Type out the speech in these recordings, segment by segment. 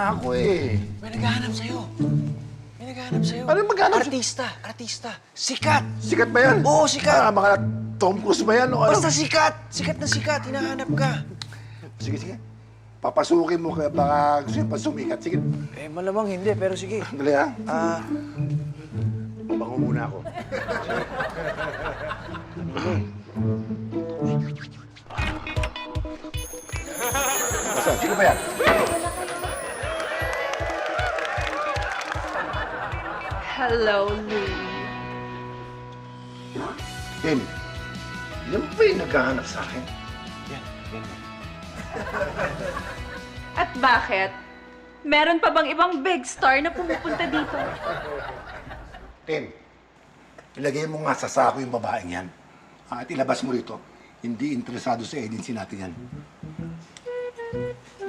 na ako eh. May naghahanap sa'yo. May naghahanap sa'yo. Ano yung maghanap? Artista. Sikat. Sikat ba yan? Oo, sikat. Mga Tom Cruise ba yan? O ano? Basta sikat. Sikat na sikat. Hinahanap ka. Sige, sige. Papasukin mo kaya baka gusto yung pasumikat. Sige. Eh, malamang hindi, pero sige. Dali ha. Ah, Bango muna ako. Basta, sino ba yan? Hello, Louie. Tim, yan ba yung naghahanap sa akin? yan. At bakit? Meron pa bang ibang big star na pumupunta dito? Tim, ilagay mo nga sa sako yung babaeng yan. At ilabas mo rito. Hindi interesado sa agency natin yan.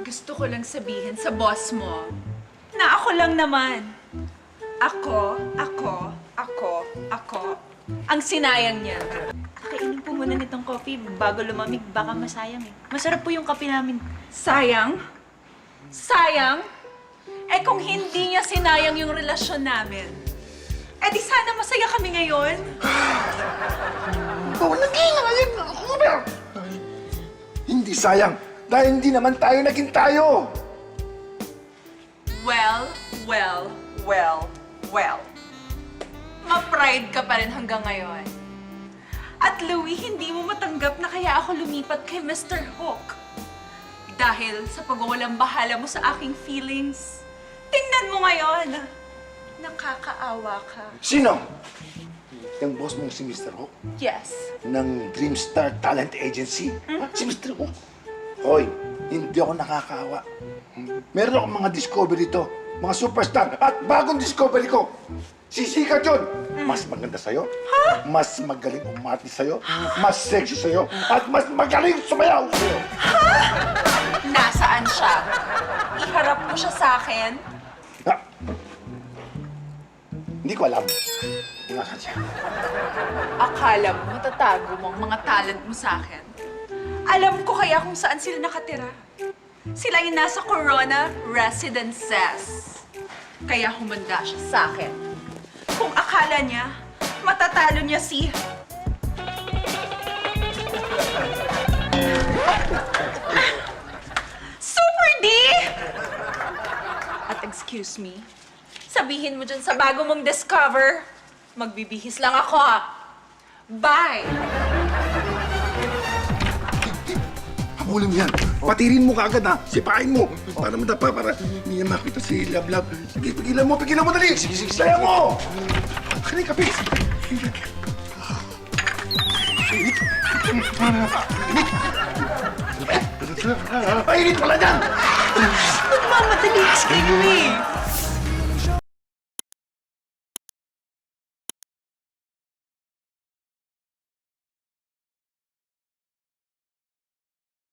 Gusto ko lang sabihin sa boss mo na ako lang naman. Ako ang sinayang niya. Kakainin po muna nitong coffee bago lumamig. Baka masayang eh. Masarap po yung kape namin. Sayang? Sayang? Eh kung hindi niya sinayang yung relasyon namin, eh di sana masaya kami ngayon. Oh, nag-iingay! Hindi sayang. Dahil hindi naman tayo naging tayo. Well. Ma-pride ka pa rin hanggang ngayon. At Louie, hindi mo matanggap na kaya ako lumipat kay Mr. Hook. Dahil sa pagwawalang bahala mo sa aking feelings. Tingnan mo ngayon. Nakakaawa ka. Sino? Yung boss mong si Mr. Hook? Yes. Ng Dreamstar Talent Agency? Ha? Si Mr. Hook? Hoy, hindi ako nakakaawa. Meron akong mga discovery to. Mga superstar. At bagong discovery ko. Sisikat yun. Mas maganda sa'yo. Mas magaling umarte sa'yo. Mas sexy sa'yo. At mas magaling sumayaw sa'yo. Nasaan siya? Iharap mo siya sa akin? Ha? Hindi ko alam. Nasaan siya? Akala mo matatago mo ang mga talent mo sa akin. Alam ko kaya kung saan sila nakatira. Sila yung nasa Corona Residences. Kaya humanda siya sa akin. Kung akala niya, matatalo niya si... Super D! At excuse me, sabihin mo dyan sa bago mong discover, magbibihis lang ako ha. Bye! Habulin mo yan. Patirin mo kaagad ha. Sipain mo. Para madapa, para hindi niya makita si Love. Sige, pigilan mo dali. Sige, saya mo. Akin yung kape. Init pala dyan. Nagmamadali kasi kayo eh.